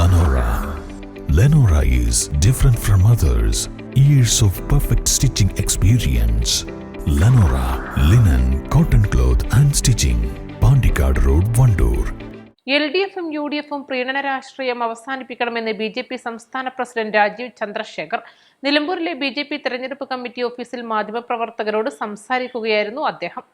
Lenora. Lenora is different from others. Years of perfect stitching experience. Lenora linen, cotton cloth and stitching. Pandikad Road, Vandoor. LDF-ഉം UDF-ഉം പ്രീണന രാഷ്ട്രീയം അവസാനിപ്പിക്കണമെന്ന് BJP സംസ്ഥാന president Rajeev Chandrasekhar നിലമ്പൂരിലെ BJP തെരഞ്ഞെടുപ്പ് committee ഓഫീസിൽ മാധ്യമപ്രവർത്തകരോട് സംസാരിക്കുകയായിരുന്നു അദ്ദേഹം.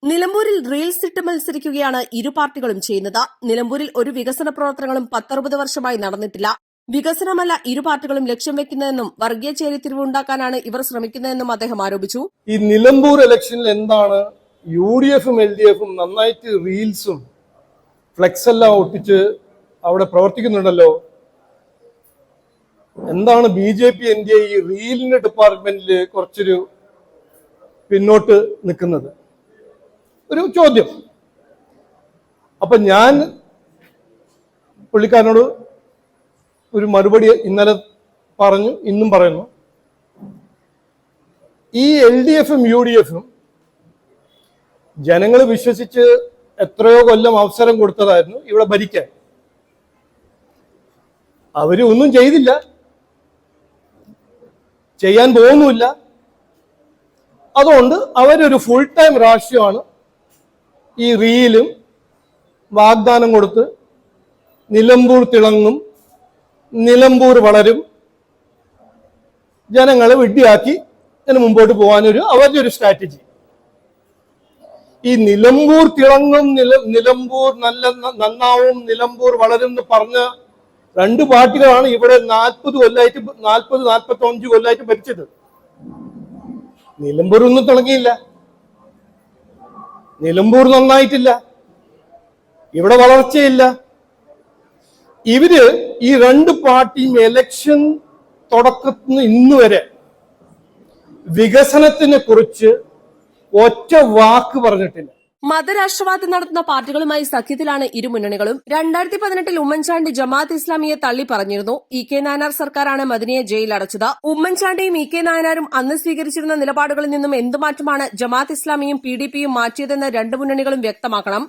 നിലമ്പൂരിൽ റീൽസ് ഇട്ട് മത്സരിക്കുകയാണ് ഇരു പാർട്ടികളും ചെയ്യുന്നത്. നിലമ്പൂരിൽ ഒരു വികസന പ്രവർത്തനങ്ങളും 10-60 വർഷമായി നടന്നിട്ടില്ല. വികസനമല്ല ഇരു പാർട്ടികളും ലക്ഷ്യം വെക്കുന്നതെന്നും വർഗീയ ചേരിതിരിവ് ഉണ്ടാക്കാനാണ് ഇവർ ശ്രമിക്കുന്നതെന്നും അദ്ദേഹം ആരോപിച്ചു. ഈ നിലമ്പൂർ ഇലക്ഷനിൽ എന്താണ് UDF-ഉം LDF-ഉം നന്നായിട്ട് റീൽസും ഫ്ലെക്സ് എല്ലാം ഒട്ടിച്ച് അവിടെ പ്രവർത്തിക്കുന്നുണ്ടല്ലോ. എന്താണ് BJP NDA ഈ റീലിന്റെ ഡിപ്പാർട്ട്മെന്റിൽ കുറച്ചൊരു പിന്നോട്ട് നിൽക്കുന്നത്? ഒരു ചോദ്യം. അപ്പൊ ഞാൻ പുള്ളിക്കാരനോട് ഒരു മറുപടി ഇന്നലെ പറഞ്ഞു, ഇന്നും പറയുന്നു. ഈ LDF-ഉം UDF-ഉം ജനങ്ങൾ വിശ്വസിച്ച് എത്രയോ കൊല്ലം അവസരം കൊടുത്തതായിരുന്നു ഇവിടെ ഭരിക്കാൻ. അവര് ഒന്നും ചെയ്തില്ല, ചെയ്യാൻ പോകുന്നുമില്ല. അതുകൊണ്ട് അവരൊരു ഫുൾ ടൈം രാഷ്ട്രീയമാണ്. ഈ റീലും വാഗ്ദാനം കൊടുത്ത് നിലമ്പൂർ തിളങ്ങും, നിലമ്പൂർ വളരും, ജനങ്ങളെ വിഡ്ഢിയാക്കി ഇതിന് മുമ്പോട്ട് പോകാനൊരു അവരുടെ ഒരു സ്ട്രാറ്റജി. ഈ നിലമ്പൂർ തിളങ്ങും, നിലമ്പൂർ നന്നാവും, നിലമ്പൂർ വളരും എന്ന് പറഞ്ഞ രണ്ട് പാർട്ടികളാണ് ഇവിടെ 40-45 കൊല്ലമായിട്ട് ഭരിച്ചത്. നിലമ്പൂർ ഒന്നും തിളങ്ങിയില്ല, നിലമ്പൂർ നന്നായിട്ടില്ല, ഇവിടെ വളർച്ചയില്ല. ഇവര് ഈ രണ്ട് പാർട്ടിയും എലക്ഷൻ തുടക്കത്തിന് ഇന്ന് വരെ വികസനത്തിനെ കുറിച്ച് ഒറ്റ വാക്ക് പറഞ്ഞിട്ടില്ല. മതരാഷ്ട്രവാദം നടത്തുന്ന പാർട്ടികളുമായി സഖ്യത്തിലാണ് ഇരു മുന്നണികളും. 2018 ഉമ്മൻചാണ്ടി ജമാഅത്ത് ഇസ്ലാമിയെ തള്ളി പറഞ്ഞിരുന്നു. EK നായനാർ സർക്കാരാണ് മദനിയെ ജയിലടച്ചത്. ഉമ്മൻചാണ്ടിയും EK നായനാരും അന്ന് സ്വീകരിച്ചിരുന്ന നിലപാടുകളിൽ നിന്നും എന്തു മാറ്റമാണ് ജമാഅത്ത് ഇസ്ലാമിയും PDPയും മാറ്റിയതെന്ന് രണ്ട് മുന്നണികളും വ്യക്തമാക്കണം.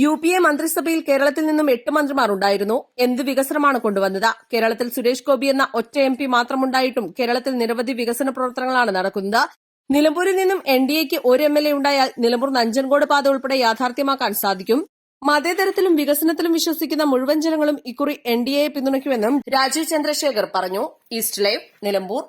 UPA മന്ത്രിസഭയിൽ കേരളത്തിൽ നിന്നും 8 മന്ത്രിമാർ ഉണ്ടായിരുന്നു. എന്ത് വികസനമാണ് കൊണ്ടുവന്നത്? കേരളത്തിൽ സുരേഷ് ഗോപി എന്ന ഒറ്റ MP മാത്രമുണ്ടായിട്ടും കേരളത്തിൽ നിരവധി വികസന പ്രവർത്തനങ്ങളാണ് നടക്കുന്നത്. നിലമ്പൂരിൽ നിന്നും NDAക്ക് ഒരു MLA ഉണ്ടായാൽ നിലമ്പൂർ നഞ്ചൻകോട് പാത ഉൾപ്പെടെ യാഥാർത്ഥ്യമാക്കാൻ സാധിക്കും. മതേതരത്തിലും വികസനത്തിലും വിശ്വസിക്കുന്ന മുഴുവൻ ജനങ്ങളും ഇക്കുറി NDAയെ പിന്തുണയ്ക്കുമെന്നും രാജീവ് ചന്ദ്രശേഖർ പറഞ്ഞു. East live, Nilambur.